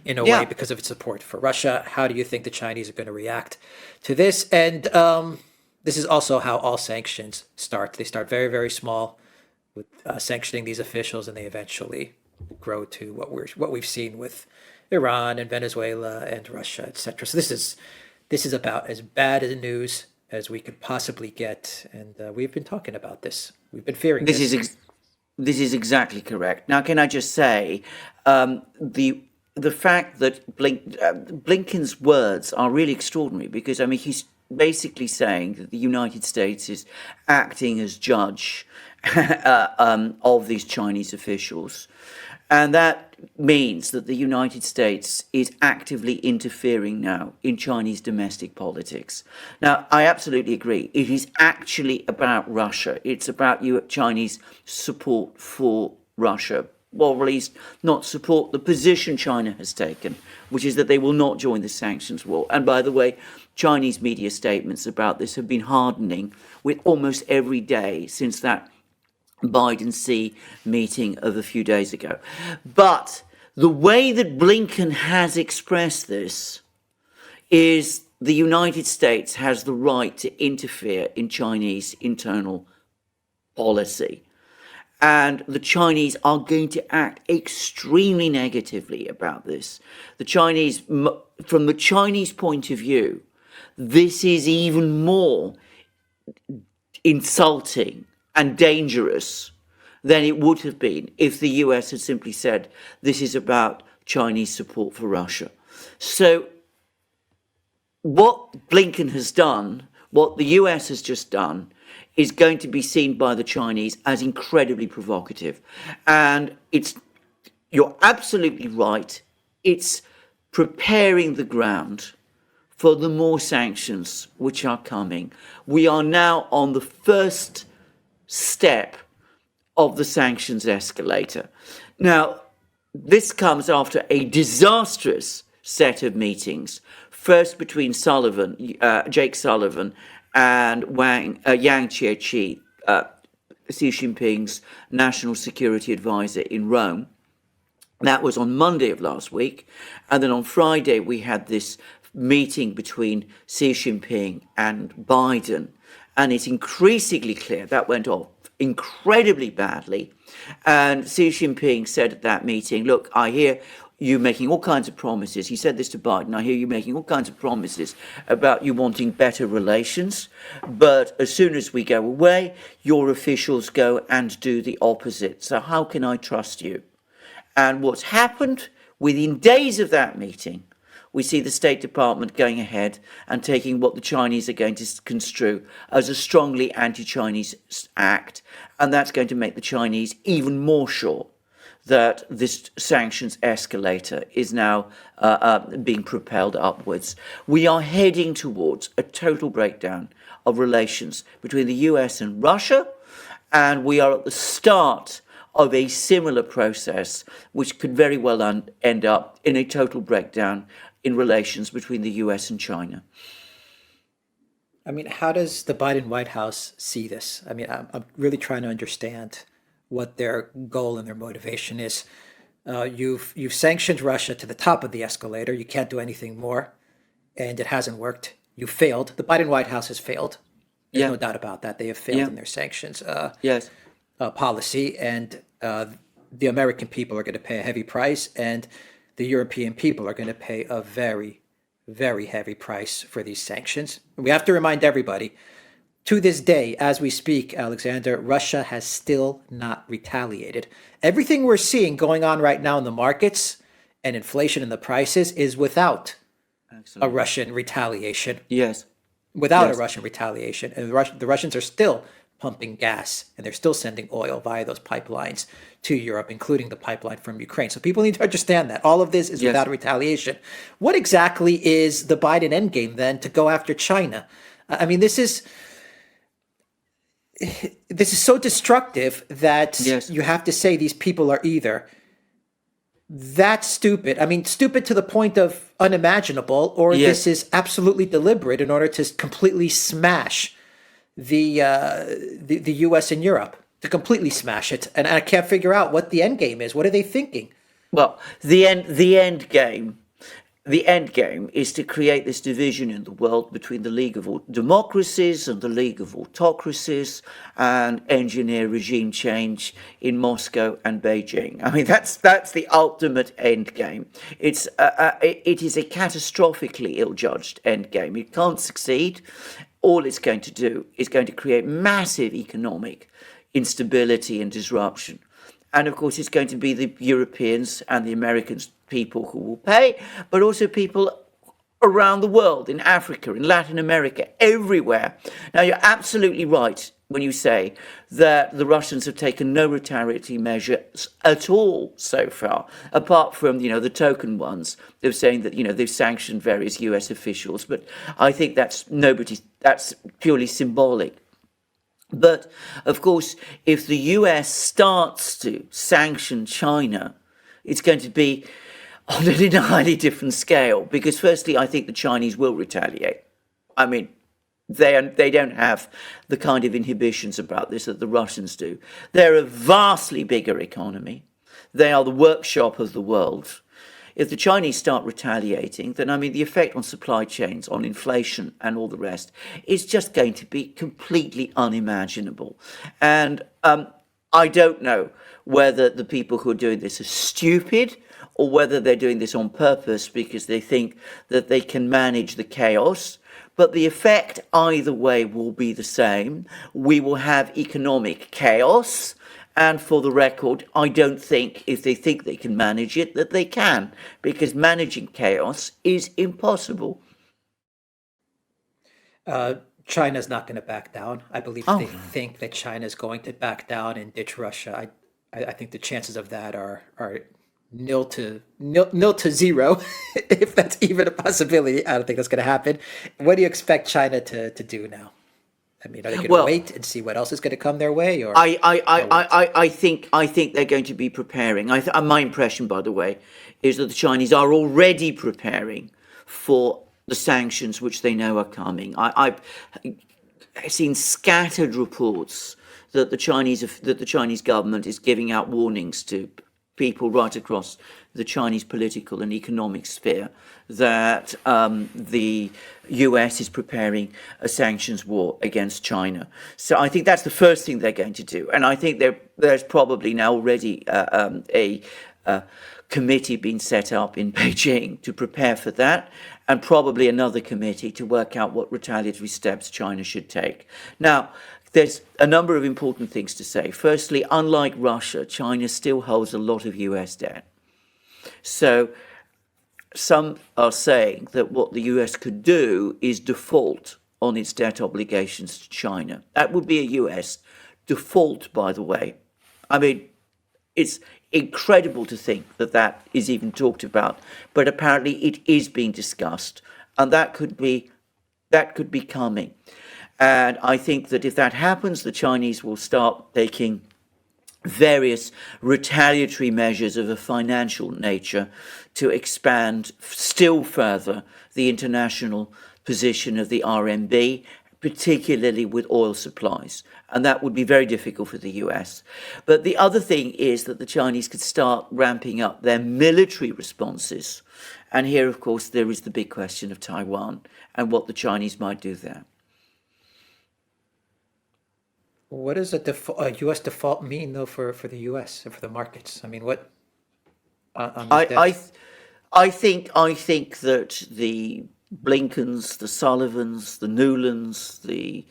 in a way Yeah. because of its support for Russia. How do you think the Chinese are going to react to this? And this is also how all sanctions start. They start very, very small with sanctioning these officials, and they eventually grow to what we've seen with Iran and Venezuela and Russia, etc. So this is about as bad as news as we could possibly get, and we've been talking about this. We've been fearing This is this. this is exactly correct. Now, can I just say, the fact that Blinken's words are really extraordinary because I mean he's basically saying that the United States is acting as judge of these Chinese officials, and that means that the United States is actively interfering now in Chinese domestic politics. Now, I absolutely agree. It is actually about Russia. It's about Chinese support for Russia. Well, at least not support the position China has taken, which is that they will not join the sanctions war. And by the way, Chinese media statements about this have been hardening with almost every day since that Biden-Xi meeting of a few days ago. But the way that Blinken has expressed this is the United States has the right to interfere in Chinese internal policy. And the Chinese are going to act extremely negatively about this. From the Chinese point of view, this is even more insulting and dangerous than it would have been if the US had simply said, this is about Chinese support for Russia. So what Blinken has done, what the US has just done, is going to be seen by the Chinese as incredibly provocative. And you're absolutely right, it's preparing the ground for the more sanctions which are coming. We are now on the first step of the sanctions escalator. Now, this comes after a disastrous set of meetings, first between Jake Sullivan, and Yang Jiechi, Xi Jinping's national security advisor in Rome. That was on Monday of last week. And then on Friday, we had this meeting between Xi Jinping and Biden. And it's increasingly clear that went off incredibly badly. And Xi Jinping said at that meeting, look, I hear you making all kinds of promises. He said this to Biden. I hear you making all kinds of promises about you wanting better relations. But as soon as we go away, your officials go and do the opposite. So how can I trust you? And what's happened within days of that meeting, we see the State Department going ahead and taking what the Chinese are going to construe as a strongly anti-Chinese act. And that's going to make the Chinese even more sure that this sanctions escalator is now being propelled upwards. We are heading towards a total breakdown of relations between the US and Russia, and we are at the start of a similar process, which could very well end up in a total breakdown in relations between the US and China. I mean, how does the Biden White House see this? I mean, I'm really trying to understand what their goal and their motivation is. You've sanctioned Russia to the top of the escalator. You can't do anything more, and it hasn't worked. You failed. The Biden White House has failed. There's no doubt about that. They have failed in their sanctions Yes. policy, and the American people are going to pay a heavy price, and the European people are going to pay a very, very heavy price for these sanctions. We have to remind everybody, to this day, as we speak, Alexander, Russia has still not retaliated. Everything we're seeing going on right now in the markets and inflation in the prices is without a Russian retaliation. Yes. Without Yes. a Russian retaliation. And the Russians are still pumping gas, and they're still sending oil via those pipelines to Europe, including the pipeline from Ukraine. So people need to understand that all of this is without retaliation. What exactly is the Biden endgame then to go after China? I mean, this is so destructive that you have to say these people are either that stupid, I mean, stupid to the point of unimaginable, or this is absolutely deliberate in order to completely smash the U.S. and Europe, to completely smash it. And I can't figure out what the end game is. What are they thinking? Well, the end game is to create this division in the world between the League of Democracies and the League of Autocracies, and engineer regime change in Moscow and Beijing. I mean, that's the ultimate end game. It is a catastrophically ill-judged end game. It can't succeed. All it's going to do is going to create massive economic instability and disruption. And of course, it's going to be the Europeans and the Americans people who will pay, but also people around the world, in Africa, in Latin America, everywhere. Now, you're absolutely right when you say that the Russians have taken no retaliatory measures at all so far, apart from, the token ones of saying that, they've sanctioned various US officials. But I think that's purely symbolic. But, of course, if the US starts to sanction China, it's going to be on an entirely different scale. Because, firstly, I think the Chinese will retaliate. I mean, they don't have the kind of inhibitions about this that the Russians do. They're a vastly bigger economy. They are the workshop of the world. If the Chinese start retaliating, then, the effect on supply chains, on inflation and all the rest is just going to be completely unimaginable. And I don't know whether the people who are doing this are stupid or whether they're doing this on purpose because they think that they can manage the chaos. But the effect either way will be the same. We will have economic chaos. And for the record, I don't think, if they think they can manage it, that they can, because managing chaos is impossible. China's not going to back down. I believe Oh, they think that China is going to back down and ditch Russia. I think the chances of that are nil to zero, if that's even a possibility. I don't think that's going to happen. What do you expect China to do now? Are they going to well, wait and see what else is going to come their way, or what? I think they're going to be preparing. My impression, by the way, is that the Chinese are already preparing for the sanctions which they know are coming. I've seen scattered reports that the Chinese government is giving out warnings to people right across the Chinese political and economic sphere that the US is preparing a sanctions war against China. So I think that's the first thing they're going to do. And I think there's probably now already a committee being set up in Beijing to prepare for that, and probably another committee to work out what retaliatory steps China should take. Now, there's a number of important things to say. Firstly, unlike Russia, China still holds a lot of US debt. So some are saying that what the US could do is default on its debt obligations to China. That would be a US default, by the way. It's incredible to think that that is even talked about, but apparently it is being discussed, and that could be coming. And I think that if that happens, the Chinese will start taking various retaliatory measures of a financial nature to expand still further the international position of the RMB, particularly with oil supplies. And that would be very difficult for the US. But the other thing is that the Chinese could start ramping up their military responses. And here, of course, there is the big question of Taiwan and what the Chinese might do there. What does a U.S. default mean, though, for the U.S. and for the markets? What on these debts? I think that the Blinkens, the Sullivans, the Newlands, the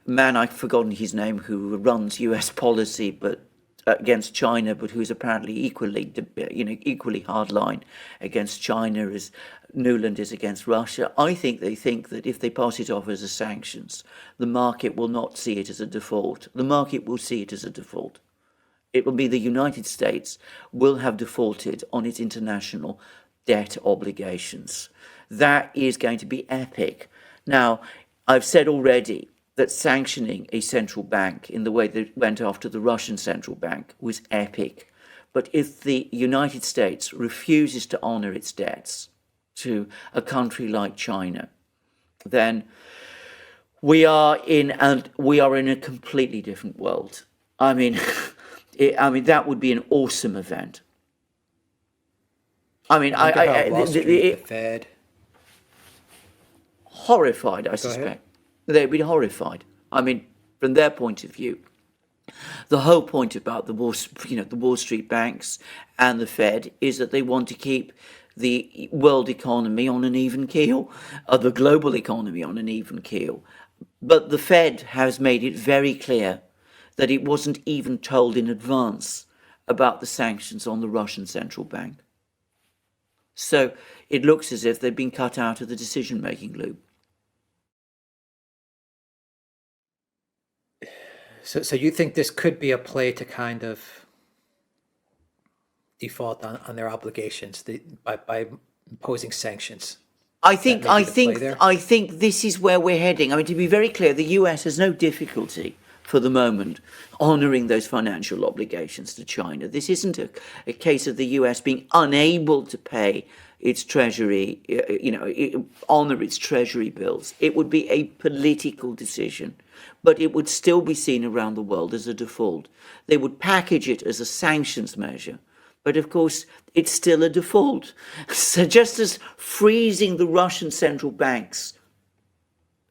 man I've forgotten his name who runs U.S. policy, but against China, but who's apparently equally hardline against China as Newland is against Russia. I think they think that if they pass it off as a sanctions, the market will not see it as a default. The market will see it as a default. It will be the United States will have defaulted on its international debt obligations. That is going to be epic. Now, I've said already that sanctioning a central bank in the way that it went after the Russian central bank was epic. But if the United States refuses to honor its debts to a country like China, then we are in a completely different world. That would be an awesome event. I mean, I wonder how Wall Street, the it, Fed. horrified, I Go ahead. suspect. They'd be horrified. I mean, from their point of view, the whole point about the Wall Street banks and the Fed is that they want to keep the world economy on an even keel, or the global economy on an even keel. But the Fed has made it very clear that it wasn't even told in advance about the sanctions on the Russian central bank. So it looks as if they've been cut out of the decision-making loop. So you think this could be a play to kind of default on their obligations by imposing sanctions? I That think, may be I the play think, there. I think this is where we're heading. I mean, to be very clear, the US has no difficulty for the moment honouring those financial obligations to China. This isn't a case of the US being unable to pay its treasury, honour its treasury bills. It would be a political decision, but it would still be seen around the world as a default. They would package it as a sanctions measure. But of course, it's still a default. So just as freezing the Russian central bank's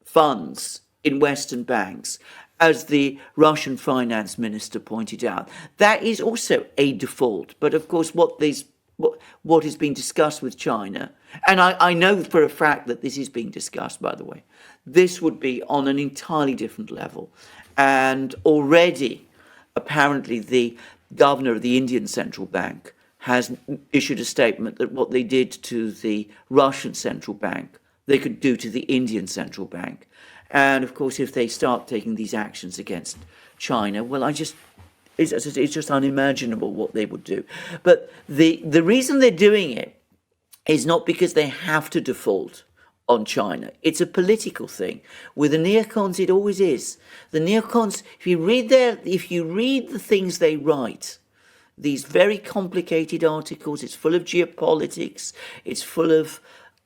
funds in Western banks, as the Russian finance minister pointed out, that is also a default. But of course, what is being discussed with China, and I know for a fact that this is being discussed, by the way, this would be on an entirely different level. And already, apparently, the governor of the Indian central bank has issued a statement that what they did to the Russian central bank, they could do to the Indian central bank. And of course, if they start taking these actions against China, well, it's just unimaginable what they would do. But the reason they're doing it is not because they have to default on China. It's a political thing. With the neocons, it always is. The neocons, if you read the things they write, these very complicated articles, it's full of geopolitics, it's full of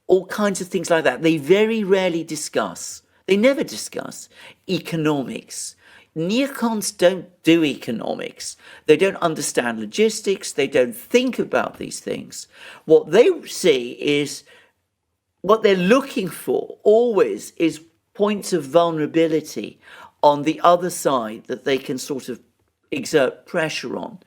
all kinds of things like that. They very rarely discuss, they never discuss economics. Neocons don't do economics. They don't understand logistics. They don't think about these things. What they see is, what they're looking for always is points of vulnerability on the other side that they can sort of exert pressure on,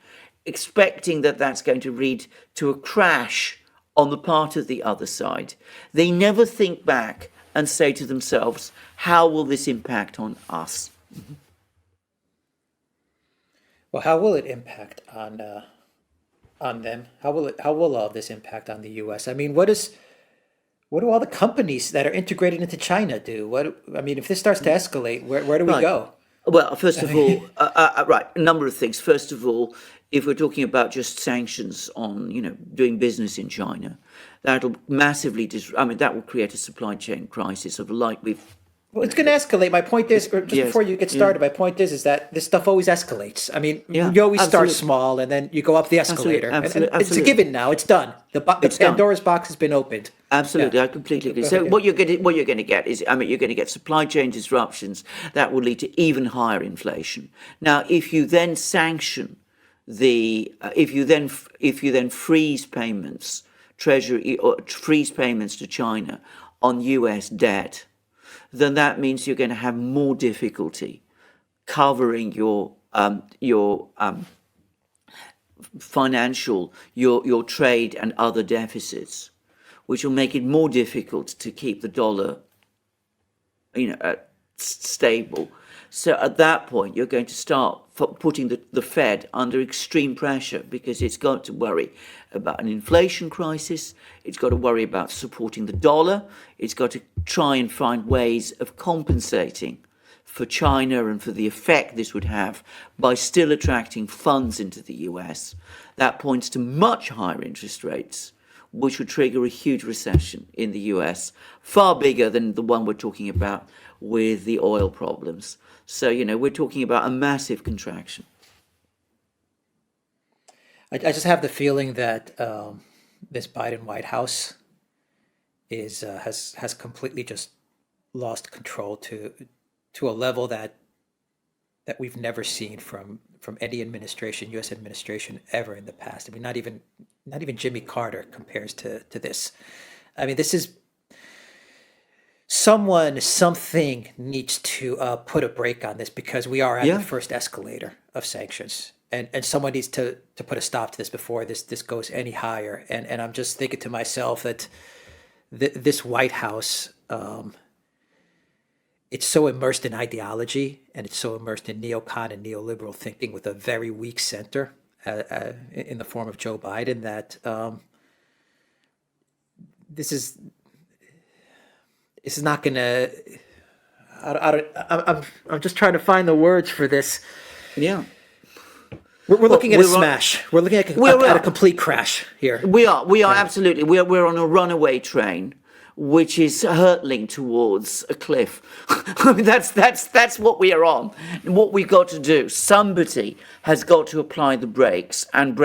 expecting that that's going to lead to a crash on the part of the other side. They never think back and say to themselves, how will this impact on us? Well, how will it impact on them? How will all this impact on the U.S.? I mean, what do all the companies that are integrated into China do? I mean, if this starts to escalate, where do we Right. go? Well, first of all, right, a number of things. First of all, if we're talking about just sanctions on, doing business in China, that'll massively, that will create a supply chain crisis of like we've. Well, it's going to escalate. My point is, or just Yes, before you get started, my point is that this stuff always escalates. I mean, Yeah, you always start absolutely. small and then you go up the escalator. And it's a Absolutely. given now. It's done. The It's done. Pandora's box has been opened. Absolutely, Yeah. I completely agree. Go So ahead, what you're going to get is, you're going to get supply chain disruptions that will lead to even higher inflation. Now, if you then sanction if you then freeze payments, freeze payments to China on U.S. debt, then that means you're going to have more difficulty covering your financial, your trade and other deficits, which will make it more difficult to keep the dollar, stable. So at that point, you're going to start putting the Fed under extreme pressure because it's got to worry about an inflation crisis. It's got to worry about supporting the dollar. It's got to try and find ways of compensating for China and for the effect this would have by still attracting funds into the US. That points to much higher interest rates, which would trigger a huge recession in the US, far bigger than the one we're talking about with the oil problems. So, we're talking about a massive contraction. I just have the feeling that this Biden White House has completely just lost control to a level that we've never seen from from any administration, U.S. administration ever in the past. I mean, not even Jimmy Carter compares to this. I mean, this is something needs to put a brake on this, because we are at Yeah. the first escalator of sanctions, and someone needs to put a stop to this before this goes any higher. And I'm just thinking to myself that this White House, it's so immersed in ideology, and it's so immersed in neocon and neoliberal thinking with a very weak center in the form of Joe Biden, that this is not going to. I'm just trying to find the words for this. Yeah. We're looking at a we're on- smash. We're looking at a complete crash here. We are absolutely. We're on a runaway train, which is hurtling towards a cliff. I mean, that's what we are on. And what we've got to do, somebody has got to apply the brakes and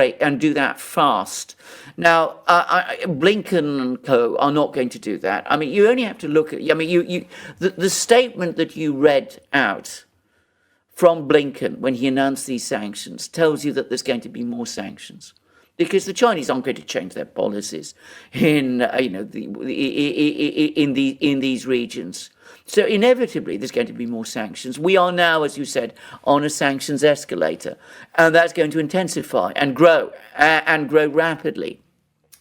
do that fast. Now, Blinken and co are not going to do that. I mean, you only have to look at. I mean, the statement that you read out from Blinken when he announced these sanctions tells you that there's going to be more sanctions, because the Chinese aren't going to change their policies in in these regions. So inevitably, there's going to be more sanctions. We are now, as you said, on a sanctions escalator, and that's going to intensify and grow rapidly.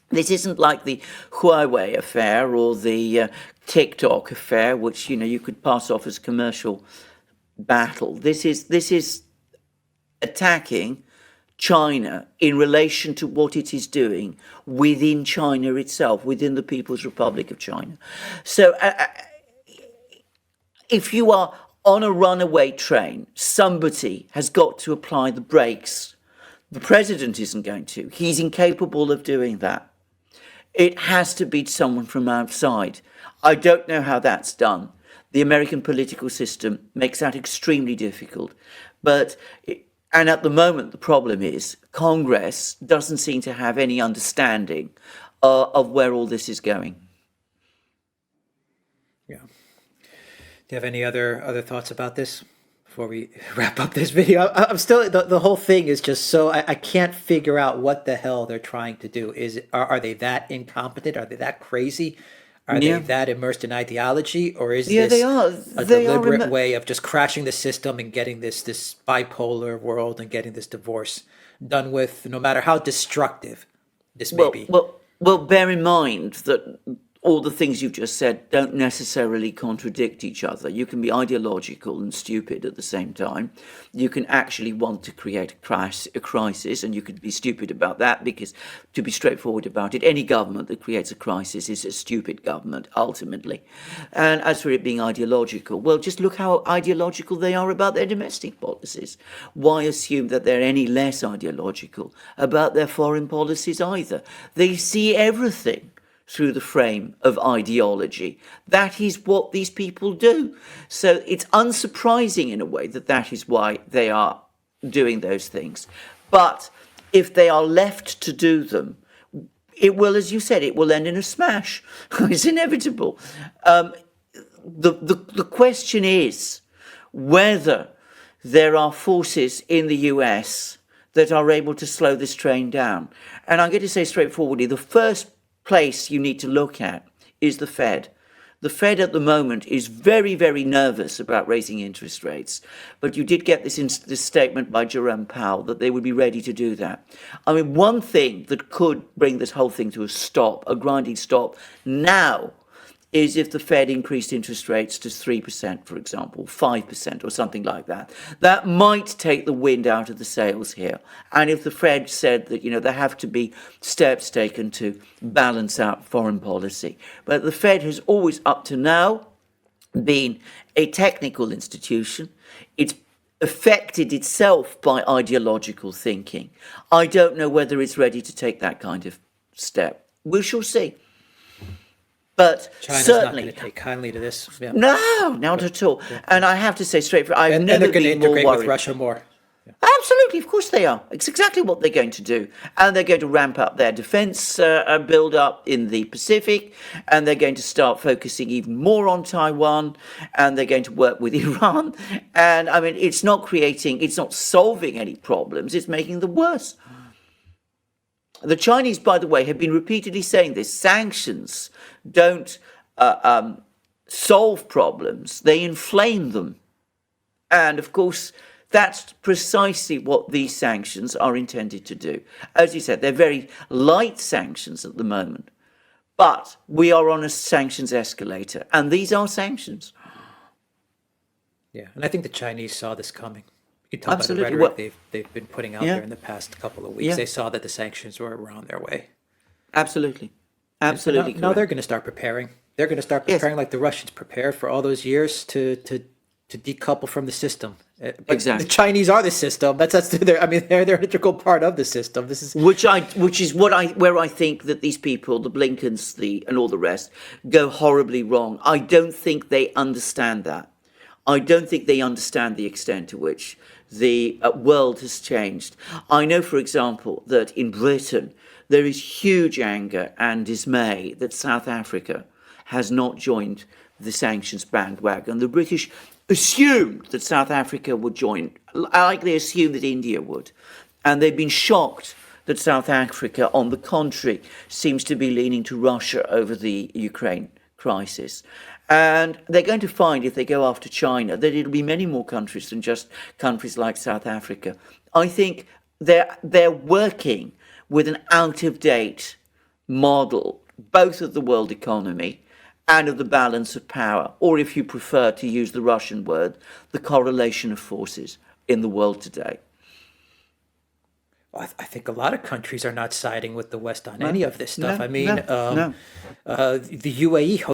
This isn't like the Huawei affair or the TikTok affair, which you could pass off as commercial battle. This is attacking China in relation to what it is doing within China itself, within the People's Republic of China. So if you are on a runaway train, somebody has got to apply the brakes. The president isn't going to. He's incapable of doing that. It has to be someone from outside. I don't know how that's done. The American political system makes that extremely difficult. And at the moment, the problem is Congress doesn't seem to have any understanding of where all this is going. Yeah. Do you have any other thoughts about this before we wrap up this video? I'm still, the whole thing is just so, I can't figure out what the hell they're trying to do. Are they that incompetent? Are they that crazy? Are they that immersed in ideology, or is this a deliberate way of just crashing the system and getting this bipolar world and getting this divorce done with, no matter how destructive this may be? Well, bear in mind that all the things you've just said don't necessarily contradict each other. You can be ideological and stupid at the same time. You can actually want to create a crisis, and you could be stupid about that, because, to be straightforward about it, any government that creates a crisis is a stupid government, ultimately. And as for it being ideological, well, just look how ideological they are about their domestic policies. Why assume that they're any less ideological about their foreign policies either? They see everything through the frame of ideology. That is what these people do. So it's unsurprising in a way that is why they are doing those things. But if they are left to do them, it will, as you said, it will end in a smash. It's inevitable. The question is whether there are forces in the US that are able to slow this train down. And I'm going to say straightforwardly, the first place you need to look at is the Fed. The Fed at the moment is very, very nervous about raising interest rates. But you did get this statement by Jerome Powell that they would be ready to do that. I mean, one thing that could bring this whole thing to a grinding stop now, is if the Fed increased interest rates to 3%, for example, 5% or something like that. That might take the wind out of the sails here. And if the Fed said that, there have to be steps taken to balance out foreign policy. But the Fed has always, up to now, been a technical institution. It's affected itself by ideological thinking. I don't know whether it's ready to take that kind of step. We shall see. But China's certainly, not going to take kindly to this. Yeah. No, not at all. And I have to say straight, I've And never they're going to been more integrate worried. with Russia more. Absolutely, of course they are. It's exactly what they're going to do. And they're going to ramp up their defense build up in the Pacific, and they're going to start focusing even more on Taiwan, and they're going to work with Iran. And I mean, it's not solving any problems, it's making them worse. The Chinese, by the way, have been repeatedly saying this: sanctions don't solve problems, they inflame them. And of course, that's precisely what these sanctions are intended to do. As you said, they're very light sanctions at the moment, but we are on a sanctions escalator, and these are sanctions. Yeah, and I think the Chinese saw this coming. You can tell by the Absolutely. rhetoric Well, they've been putting out yeah. there in the past couple of weeks. Yeah. They saw that the sanctions were around their way. Absolutely. Now, Absolutely now correct. they're going to start preparing. They're going to start Yes. preparing like the Russians prepared for all those years to decouple from the system. But Exactly. the Chinese are the system. That's their. I mean, they're an integral part of the system. This is Which is where I think that these people, the Blinkens, and all the rest, go horribly wrong. I don't think they understand that. I don't think they understand the extent to which the world has changed. I know, for example, that in Britain there is huge anger and dismay that South Africa has not joined the sanctions bandwagon. The British assumed that South Africa would join, like they assumed that India would. And they've been shocked that South Africa, on the contrary, seems to be leaning to Russia over the Ukraine crisis. And they're going to find, if they go after China, that it'll be many more countries than just countries like South Africa. I think they're working with an out-of-date model, both of the world economy and of the balance of power, or if you prefer to use the Russian word, the correlation of forces in the world today. I think a lot of countries are not siding with the West on any of this stuff. No, I mean, no, no. the UAE